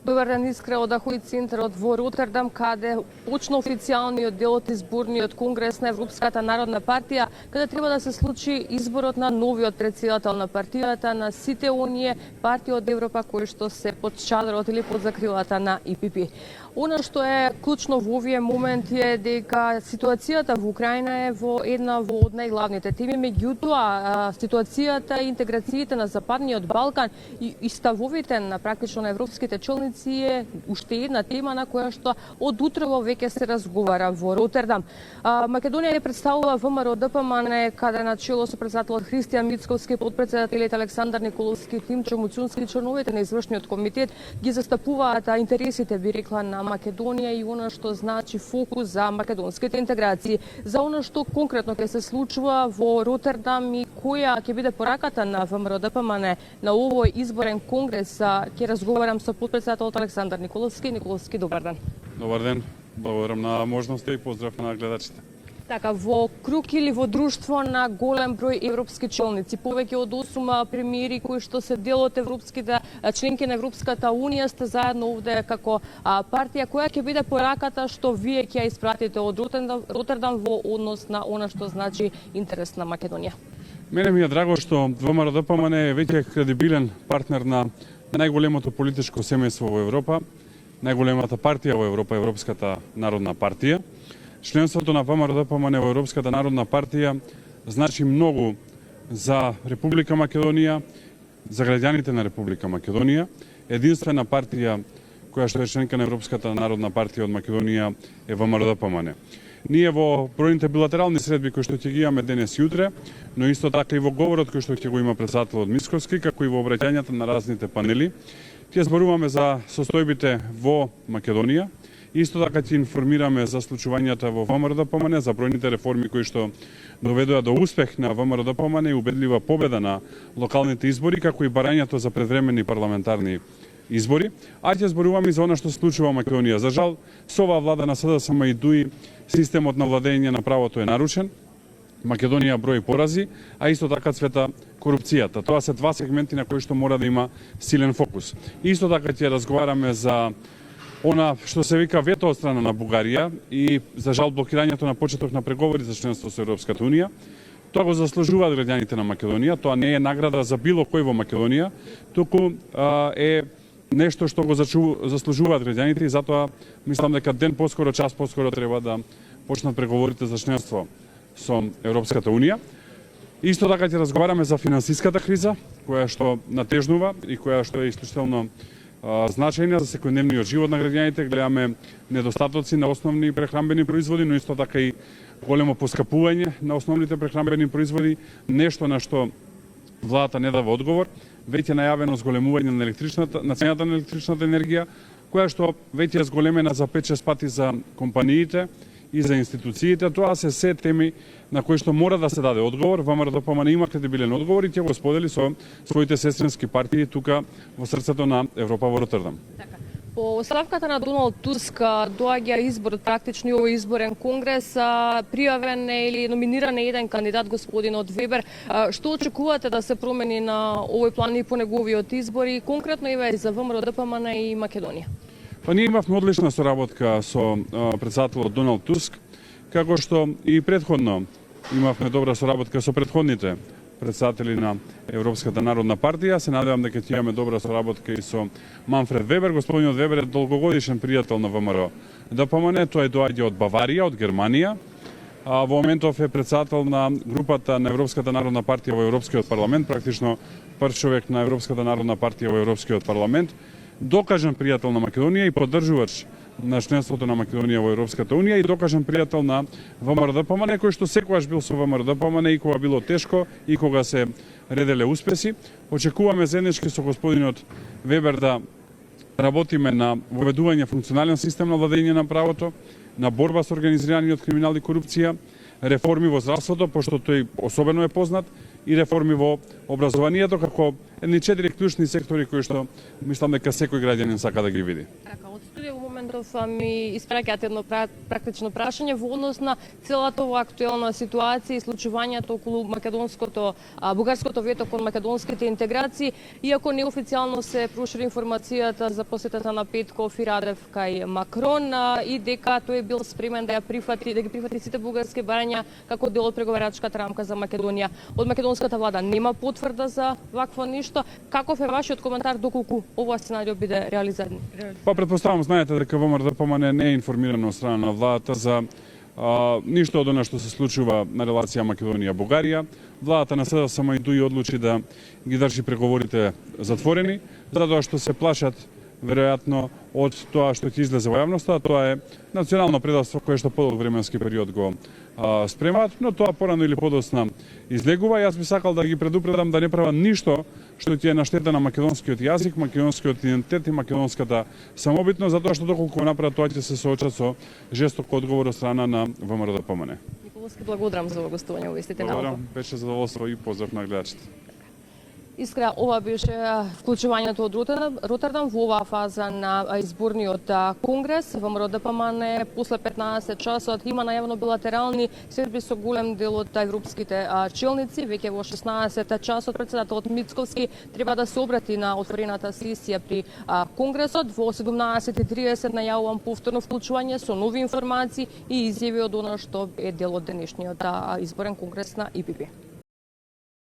Добар ден, Искра од Ахој центарот во Ротердам, каде почна официјалниот дел од изборниот конгрес на Европската народна партија, каде треба да се случи изборот на новиот претседател на партијата, на сите оние партии од Европа кои што се под чадрот или под закрилата на ИПП. Она што е клучно во овие моменти е дека ситуацијата во Украина е во една од најглавните теми, меѓутоа ситуацијата и интеграциите на Западниот Балкан и ставовите на практично на европските челници е уште една тема на која што од утрово веќе се разговара во Ротердам. Македонија не представува ВМРО ДПМН, каде на чело со председателот Христијан Мицковски, подпредседателите Александар Николовски, Тимчо Муцунски и членовите на извршниот комитет ги застапуваат интересите, би рекла, на Македонија и она што значи фокус за македонските интеграции, за она што конкретно ќе се случува во Ротердам и која ќе биде пораката на ВМРО ДПМН на овој изборен конгрес. Ќе разговарам со подпредседателот Александар Николовски. Николовски, добар ден. Добар ден, благодарам на можноста и поздрав на гледачите. Така, во круг или во друштво на голем број европски челници, повеќе од 8 премиери кои што се дел од европските членки на Европската унија, сте заедно овде како партија, која ќе биде пораката што вие ќе ја испратите од Ротердам во однос на она што значи интерес на Македонија? Мене ми е драго што ВМРО ДПМН е веќе кредибилен партнер на најголемото политичко семејство во Европа, најголемата партија во Европа, Европската народна партија. Членството на ВМРО ДПМН во Европската народна партија значи многу за Република Македонија, за граѓаните на Република Македонија. Единствена партија која што е членка на Европската народна партија од Македонија е ВМРО ДПМН. Ние во бројните билатерални средби кои што ќе ги имаме денес и утре, но исто така и во говорот кој што ќе го има председателот Мицковски, како и во обраќањата на разните панели, ќе зборуваме за состојбите во Македонија. Исто така ќе информираме за случувањата во ВМРО ДПМН, за бројните реформи кои што доведоа до успех на ВМРО ДПМН и убедлива победа на локалните избори, како и барањето за предвременни парламентарни избори, а ќе зборуваме и за она што се случува во Македонија. За жал, со оваа влада на СДСМ и ДУИ системот на владење на правото е нарушен. Македонија брои порази, а исто така цвета корупцијата. Тоа се два сегменти на кои што мора да има силен фокус. Исто така ќе разговараме за она што се вика вето од страна на Бугарија и за жал блокирањето на почеток на преговори за членство со Европската унија. Тоа го заслужуваат граѓаните на Македонија, тоа не е награда за било кој во Македонија, туку е нешто што го заслужуваат граѓаните и затоа мислам дека ден поскоро, час поскоро треба да почнат преговорите за членство со Европската унија. Исто така ќе разговараме за финансиската криза, која што натежнува и која што е исклучително значајна за секојдневниот живот на граѓаните. Гледаме недостатоци на основни прехранбени производи, но исто така и големо поскапување на основните прехранбени производи, нешто на што владата не дава одговор. Веќе најавено зголемување на цената на електричната енергија, која што веќе е зголемена за 5-6 пати за компаниите и за институциите. Тоа се теми на кои што мора да се даде одговор. ВМРО ДПМН има кредибилен одговор и ќе го сподели со своите сестрински партии тука во срцето на Европа во Ротердам. По оставката на Доналд Туск доаѓа изборот, практично и овој изборен конгрес, пријавен е или номиниран е еден кандидат, господинот Вебер. Што очекувате да се промени на овој план и по неговиот избор и конкретно и за ВМРО ДПМН и Македонија? Па ние имавме одлична соработка со председателот Доналд Туск, како што и претходно имавме добра соработка со претходните председатели на Европската народна партија. Се надевам дека ќе имаме добра соработка и со Манфред Вебер. Господинот Вебер е долгогодишен пријател на ВМРО ДПМН, тој доаѓа од Баварија, од Германија. Во моментов е председател на групата на Европската народна партија во Европскиот парламент, практично прв човек на Европската народна партија во Европскиот парламент. Докажан пријател на Македонија и поддржувач на членството на Македонија во Европската унија и докажан пријател на ВМРО ДПМН, кој што секогаш бил со ВМРО ДПМН и кога било тешко и кога се ределе успеси. Очекуваме заеднички со господинот Вебер да работиме на воведување функционален систем на владење на правото, на борба со организираниот криминал и корупција, реформи во здравството, пошто тој особено е познат, и реформи во образованието, како едни 4 клучни сектори кои што мислам дека секој граѓанин сака да ги види. Така, од студија во момент Александров ми испраќате едно практично прашање во однос на целата ова актуелна ситуација и случувањето околу бугарското вето кон македонските интеграции, иако неофицијално се прошири информацијата за посетата на Петков и Радев кај Макрон и дека тој бил спремен да ги прифати сите бугарски барања како дел од преговарачката рамка за Македонија. Од македонската влада нема потврда за вакво ништо. Каков е вашиот коментар доколку ова сценарио биде реализиран? Па предпоставам, знаете дека ВМРО-ДПМНЕ не е информирано од страна на владата за ништо од она што се случува на релација Македонија-Бугарија. Владата на СДСМ и одлучи да ги држи преговорите затворени, затоа што се плашат веројатно од тоа што ќе излезе во јавноста, тоа е национално предавство кое што подолг временски период го спремаат, но тоа порано или подоцна излегува. Јас би сакал да ги предупредам да не прават ништо што ќе е на штета на македонскиот јазик, македонскиот идентитет и македонската самобитност, затоа што доколку го направат тоа ќе се соочат со жесток одговор од страна на ВМРО-ДПМНЕ. Николовски, благодарам за гостување во Вестите наука. Благодарам, беше задоволство и поздрав на гледачите. Искра, ова беше вклучувањето од Ротердам во оваа фаза на изборниот конгрес. ВМРО-ДПМНЕ после 15 часот има најавно билатерални средби со голем дел од европските челници. Веќе во 16 часот председателот Мицковски треба да се обрати на отворената сесија при конгресот. Во 17:30 најавувам повторно вклучување со нови информации и изјави од она што е дел од денешниот изборен конгрес на ИПП.